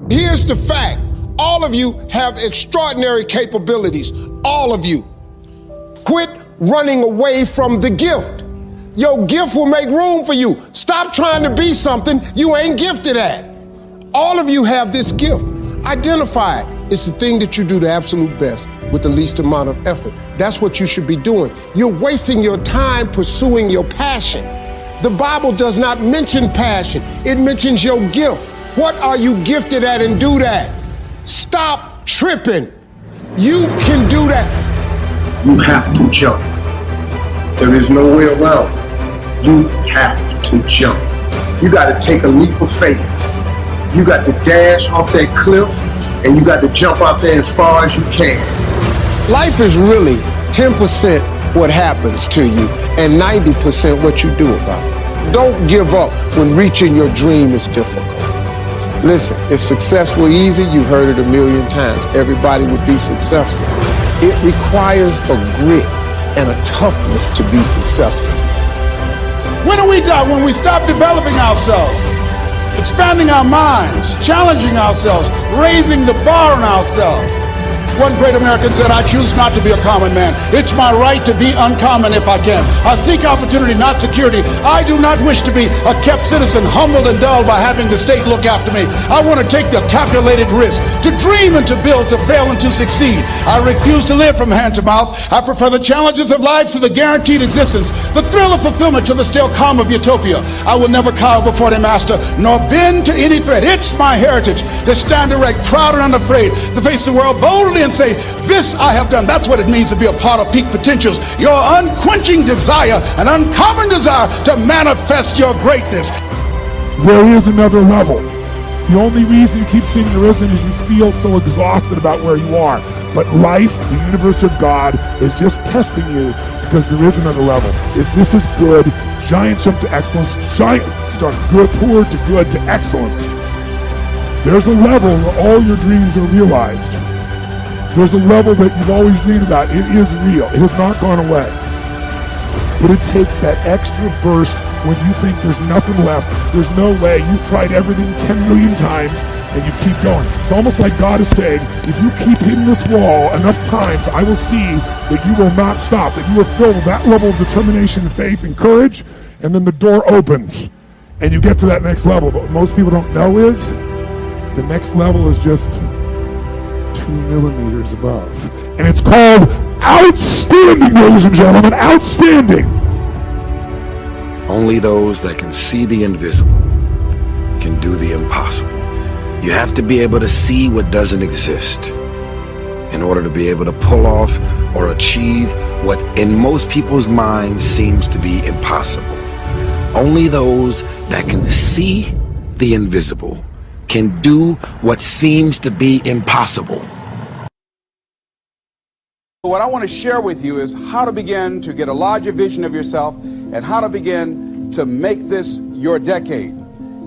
Here's the fact. All of you have extraordinary capabilities. All of you. Quit running away from the gift. Your gift will make room for you. Stop trying to be something you ain't gifted at. All of you have this gift. Identify it. It's the thing that you do the absolute best with the least amount of effort. That's what you should be doing. You're wasting your time pursuing your passion. The Bible does not mention passion. It mentions your gift. What are you gifted at, and do that? Stop tripping. You can do that. You have to jump. There is no way around it. You have to jump. You got to take a leap of faith. You got to dash off that cliff, and you got to jump out there as far as you can. Life is really 10% what happens to you and 90% what you do about it. Don't give up when reaching your dream is difficult. Listen, if success were easy, you've heard it a million times. Everybody would be successful. It requires a grit and a toughness to be successful. When are we done? When we stop developing ourselves, expanding our minds, challenging ourselves, raising the bar on ourselves. One great American said, I choose not to be a common man. It's my right to be uncommon if I can. I seek opportunity, not security. I do not wish to be a kept citizen, humbled and dulled by having the state look after me. I want to take the calculated risk, to dream and to build, to fail and to succeed. I refuse to live from hand to mouth. I prefer the challenges of life to the guaranteed existence, the thrill of fulfillment to the still calm of utopia. I will never cower before the master, nor bend to any threat. It's my heritage to stand erect, proud and unafraid, to face the world boldly and say, this I have done. That's what it means to be a part of peak potentials. Your unquenching desire, an uncommon desire to manifest your greatness. There is another level. The only reason you keep saying there isn't is you feel so exhausted about where you are. But life, the universe of God, is just testing you because there is another level. If this is good, giant jump to excellence, giant start good, poor to good to excellence. There's a level where all your dreams are realized. There's a level that you've always dreamed about. It is real. It has not gone away. But it takes that extra burst when you think there's nothing left. There's no way. You've tried everything 10 million times and you keep going. It's almost like God is saying, if you keep hitting this wall enough times, I will see that you will not stop, that you are filled with that level of determination, faith, and courage, and then the door opens and you get to that next level. But what most people don't know is the next level is just 2 millimeters above. And it's called outstanding, ladies and gentlemen, outstanding. Only those that can see the invisible can do the impossible. You have to be able to see what doesn't exist in order to be able to pull off or achieve what in most people's minds seems to be impossible. Only those that can see the invisible can do what seems to be impossible. What I want to share with you is how to begin to get a larger vision of yourself and how to begin to make this your decade.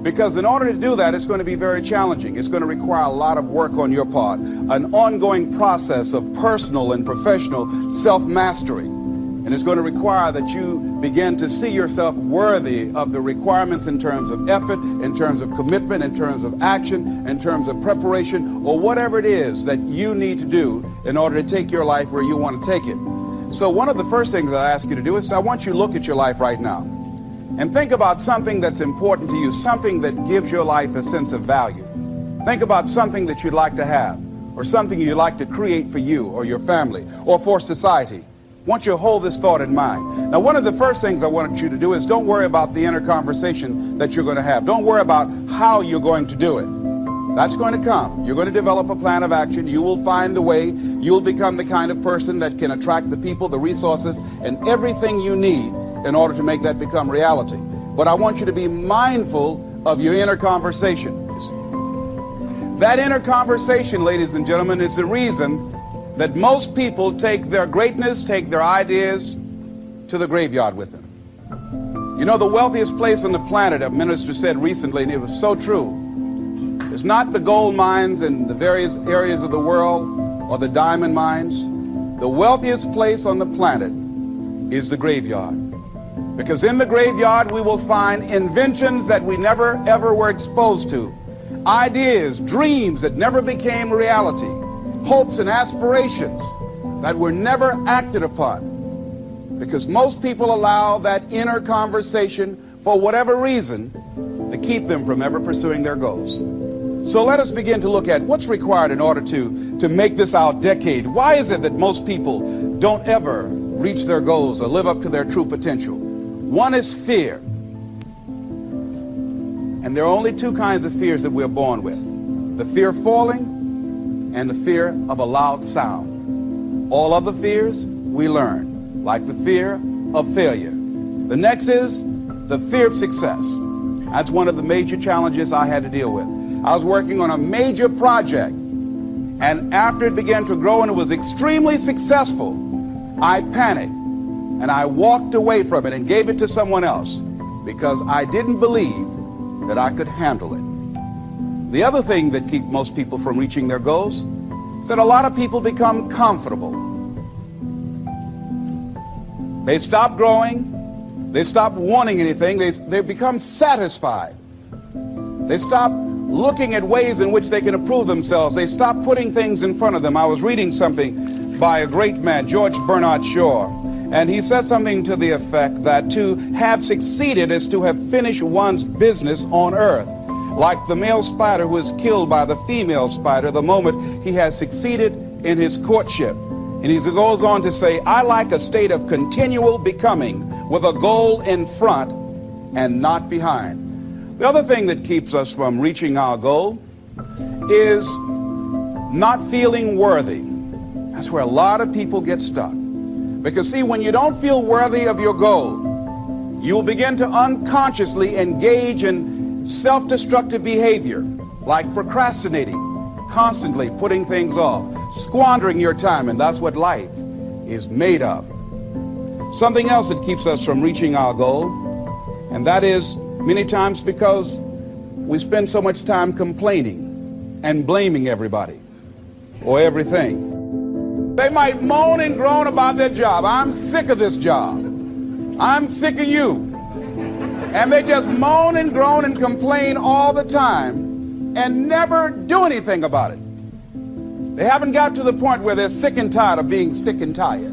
Because in order to do that, it's going to be very challenging. It's going to require a lot of work on your part, an ongoing process of personal and professional self-mastery. And it's going to require that you begin to see yourself worthy of the requirements in terms of effort, in terms of commitment, in terms of action, in terms of preparation, or whatever it is that you need to do in order to take your life where you want to take it. So one of the first things I ask you to do is I want you to look at your life right now and think about something that's important to you, something that gives your life a sense of value. Think about something that you'd like to have, or something you'd like to create for you or your family or for society. I want you to hold this thought in mind. Now, one of the first things I want you to do is don't worry about the inner conversation that you're going to have. Don't worry about how you're going to do it. That's going to come. You're going to develop a plan of action. You will find the way. You'll become the kind of person that can attract the people, the resources, and everything you need in order to make that become reality. But I want you to be mindful of your inner conversation. That inner conversation, ladies and gentlemen, is the reason that most people take their greatness, take their ideas to the graveyard with them. You know, the wealthiest place on the planet, a minister said recently, and it was so true, is not the gold mines in the various areas of the world or the diamond mines. The wealthiest place on the planet is the graveyard. Because in the graveyard we will find inventions that we never ever were exposed to, ideas, dreams that never became reality, hopes and aspirations that were never acted upon, because most people allow that inner conversation, for whatever reason, to keep them from ever pursuing their goals. So let us begin to look at what's required in order to make this our decade. Why is it that most people don't ever reach their goals or live up to their true potential? One is fear. And there are only two kinds of fears that we're born with: the fear of falling and the fear of a loud sound. All other fears we learn, like the fear of failure. The next is the fear of success. That's one of the major challenges I had to deal with. I was working on a major project, and after it began to grow and it was extremely successful, I panicked and I walked away from it and gave it to someone else because I didn't believe that I could handle it. The other thing that keeps most people from reaching their goals is that a lot of people become comfortable. They stop growing, they stop wanting anything, they become satisfied. They stop looking at ways in which they can improve themselves. They stop putting things in front of them. I was reading something by a great man, George Bernard Shaw, and he said something to the effect that to have succeeded is to have finished one's business on earth, like the male spider who is killed by the female spider the moment he has succeeded in his courtship. And he goes on to say, I like a state of continual becoming with a goal in front and not behind. The other thing that keeps us from reaching our goal is not feeling worthy. That's where a lot of people get stuck. Because see, when you don't feel worthy of your goal, you will begin to unconsciously engage in self-destructive behavior, like procrastinating, constantly putting things off, squandering your time, and that's what life is made of. Something else that keeps us from reaching our goal, and that is many times because we spend so much time complaining and blaming everybody or everything. They might moan and groan about their job. I'm sick of this job. I'm sick of you. And they just moan and groan and complain all the time and never do anything about it. They haven't got to the point where they're sick and tired of being sick and tired.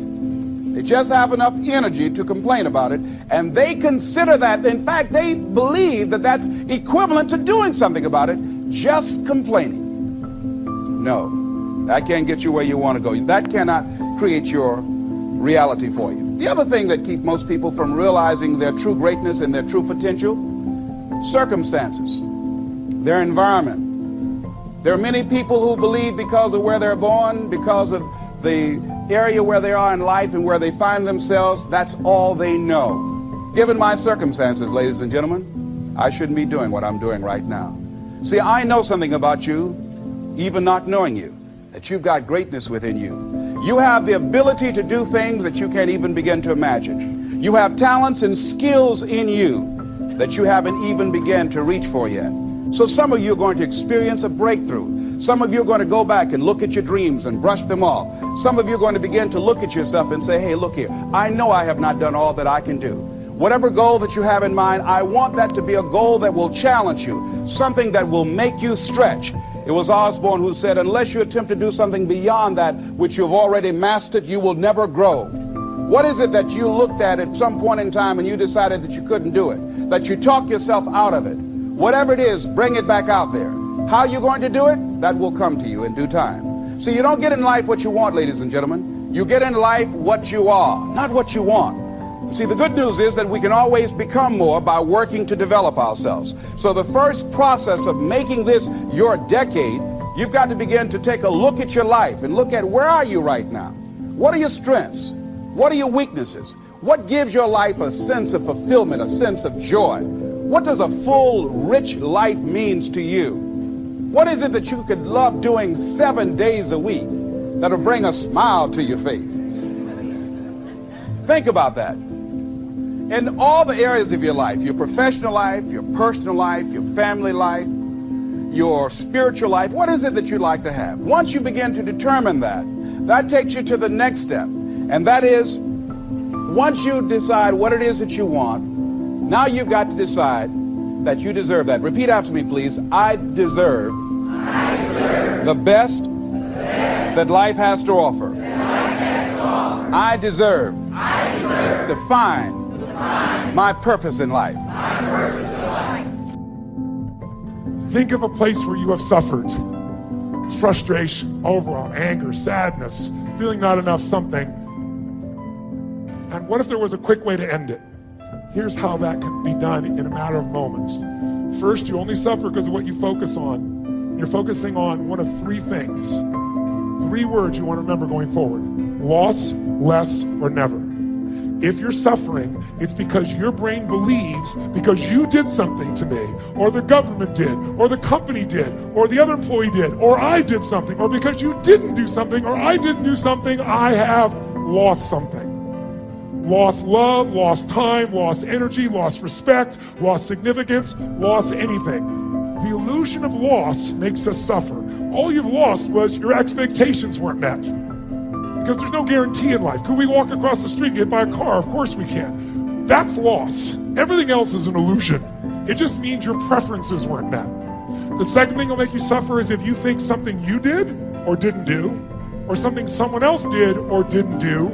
They just have enough energy to complain about it, and they consider that, in fact, they believe that that's equivalent to doing something about it, just complaining. No, that can't get you where you want to go. That cannot create your reality for you. The other thing that keeps most people from realizing their true greatness and their true potential, circumstances, their environment. There are many people who believe because of where they're born, because of the area where they are in life and where they find themselves, that's all they know. Given my circumstances, ladies and gentlemen, I shouldn't be doing what I'm doing right now. See, I know something about you, even not knowing you, that you've got greatness within you. You have the ability to do things that you can't even begin to imagine. You have talents and skills in you that you haven't even begun to reach for yet. So some of you are going to experience a breakthrough. Some of you are going to go back and look at your dreams and brush them off. Some of you are going to begin to look at yourself and say, hey, look here, I know I have not done all that I can do. Whatever goal that you have in mind, I want that to be a goal that will challenge you, something that will make you stretch. It was Osborne who said, unless you attempt to do something beyond that which you've already mastered, you will never grow. What is it that you looked at some point in time and you decided that you couldn't do it, that you talked yourself out of it? Whatever it is, bring it back out there. How are you going to do it? That will come to you in due time. So you don't get in life what you want, ladies and gentlemen. You get in life what you are, not what you want. See, the good news is that we can always become more by working to develop ourselves. So the first process of making this your decade, you've got to begin to take a look at your life and look at where are you right now? What are your strengths? What are your weaknesses? What gives your life a sense of fulfillment, a sense of joy? What does a full, rich life means to you? What is it that you could love doing 7 days a week that'll bring a smile to your face? Think about that. In all the areas of your life, your professional life, your personal life, your family life, your spiritual life, what is it that you'd like to have? Once you begin to determine that, that takes you to the next step. And that is, once you decide what it is that you want, now you've got to decide that you deserve that. Repeat after me, please. I deserve the best that life has to offer. I deserve to find my purpose in life. Think of a place where you have suffered. Frustration, overwhelm, anger, sadness, feeling not enough something. And what if there was a quick way to end it? Here's how that can be done in a matter of moments. First, you only suffer because of what you focus on. You're focusing on one of three things. 3 words you want to remember going forward. Loss, less, or never. If you're suffering, it's because your brain believes because you did something to me, or the government did, or the company did, or the other employee did, or I did something, or because you didn't do something, or I didn't do something, I have lost something. Lost love, lost time, lost energy, lost respect, lost significance, lost anything. The illusion of loss makes us suffer. All you've lost was your expectations weren't met. Because there's no guarantee in life. Could we walk across the street and get by a car? Of course we can. That's loss. Everything else is an illusion. It just means your preferences weren't met. The second thing that'll make you suffer is if you think something you did or didn't do, or something someone else did or didn't do,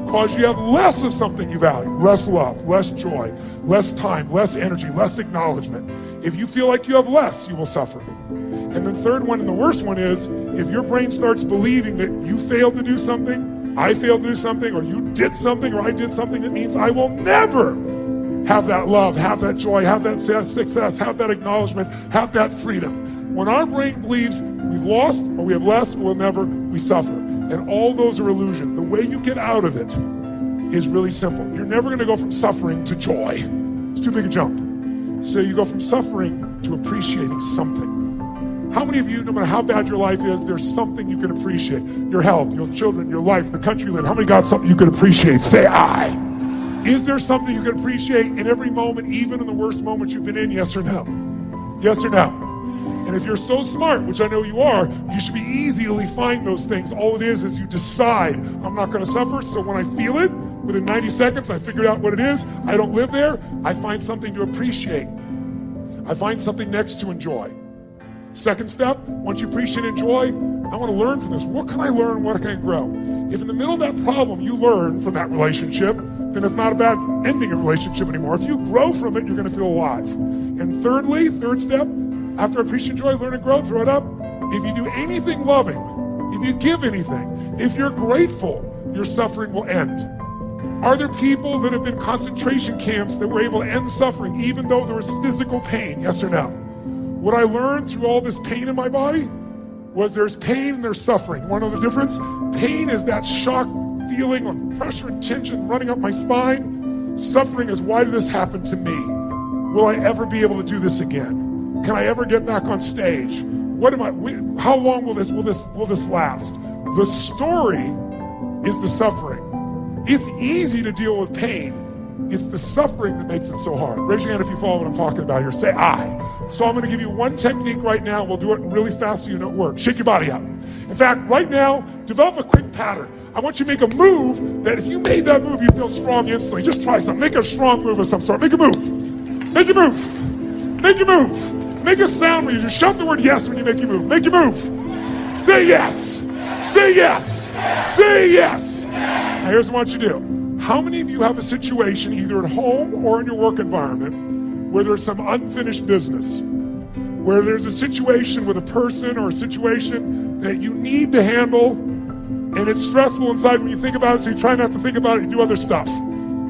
cause you have less of something you value. Less love, less joy, less time, less energy, less acknowledgement. If you feel like you have less, you will suffer. And the third one, and the worst one, is if your brain starts believing that you failed to do something, I failed to do something, or you did something, or I did something, that means I will never have that love, have that joy, have that success, have that acknowledgement, have that freedom. When our brain believes we've lost, or we have less, or we'll never, we suffer. And all those are illusion. The way you get out of it is really simple. You're never going to go from suffering to joy. It's too big a jump. So you go from suffering to appreciating something. How many of you, no matter how bad your life is, there's something you can appreciate? Your health, your children, your life, the country you live. How many got something you can appreciate? Say I. Is there something you can appreciate in every moment, even in the worst moment you've been in? Yes or no? Yes or no? And if you're so smart, which I know you are, you should be easily find those things. All it is you decide, I'm not going to suffer, so when I feel it, within 90 seconds, I figured out what it is. I don't live there. I find something to appreciate. I find something next to enjoy. Second step, once you appreciate and enjoy, I want to learn from this. What can I learn? What can I grow? If in the middle of that problem you learn from that relationship, then it's not about ending a relationship anymore. If you grow from it, you're going to feel alive. And thirdly, third step, after appreciate, enjoy, learn and grow, throw it up. If you do anything loving, if you give anything, if you're grateful, your suffering will end. Are there people that have been in concentration camps that were able to end suffering even though there was physical pain? Yes or no? What I learned through all this pain in my body was there's pain and there's suffering. Want to know the difference? Pain is that shock feeling of pressure and tension running up my spine. Suffering is, why did this happen to me? Will I ever be able to do this again? Can I ever get back on stage? How long will this last? The story is the suffering. It's easy to deal with pain. It's the suffering that makes it so hard. Raise your hand if you follow what I'm talking about here. Say I. So I'm going to give you one technique right now. We'll do it really fast so you know it works. Shake your body up. In fact, right now, develop a quick pattern. I want you to make a move that if you made that move, you feel strong instantly. Just try something. Make a strong move of some sort. Make a move. Make a move. Make a move. Make a sound when you just shout the word yes when you make your move. Make your move. Say yes. Say yes. Say yes. Now here's what I want you to do. How many of you have a situation either at home or in your work environment where there's some unfinished business? Where there's a situation with a person or a situation that you need to handle and it's stressful inside when you think about it, so you try not to think about it, you do other stuff.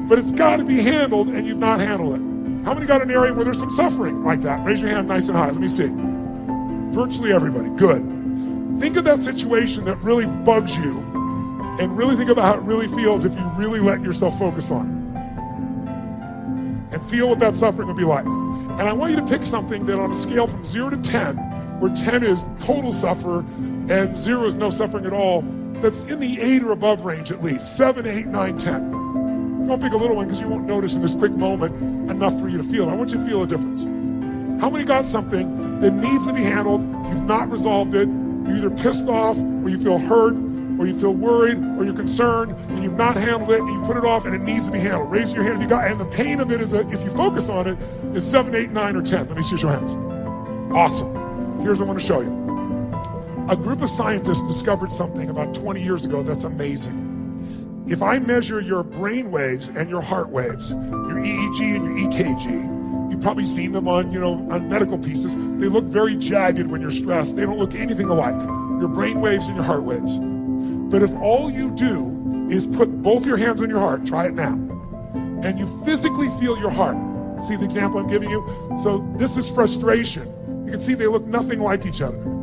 But it's got to be handled and you've not handled it. How many got an area where there's some suffering like that? Raise your hand nice and high. Let me see. Virtually everybody. Good. Think of that situation that really bugs you and really think about how it really feels if you really let yourself focus on it. And feel what that suffering will be like. And I want you to pick something that on a scale from 0 to 10, where 10 is total suffer and 0 is no suffering at all, that's in the 8 or above range at least. 7, 8, 9, 10. Don't pick a little one because you won't notice in this quick moment enough for you to feel it. I want you to feel a difference. How many got something that needs to be handled, you've not resolved it, you're either pissed off or you feel hurt, or you feel worried, or you're concerned, and you've not handled it, and you put it off, and it needs to be handled. Raise your hand if you got, and the pain of it is, if you focus on it, is 7, 8, 9, or 10. Let me see your hands. Awesome. Here's what I want to show you. A group of scientists discovered something about 20 years ago that's amazing. If I measure your brain waves and your heart waves, your EEG and your EKG, you've probably seen them on, on medical pieces. They look very jagged when you're stressed. They don't look anything alike. Your brain waves and your heart waves. But if all you do is put both your hands on your heart, try it now, and you physically feel your heart. See the example I'm giving you? So this is frustration. You can see they look nothing like each other.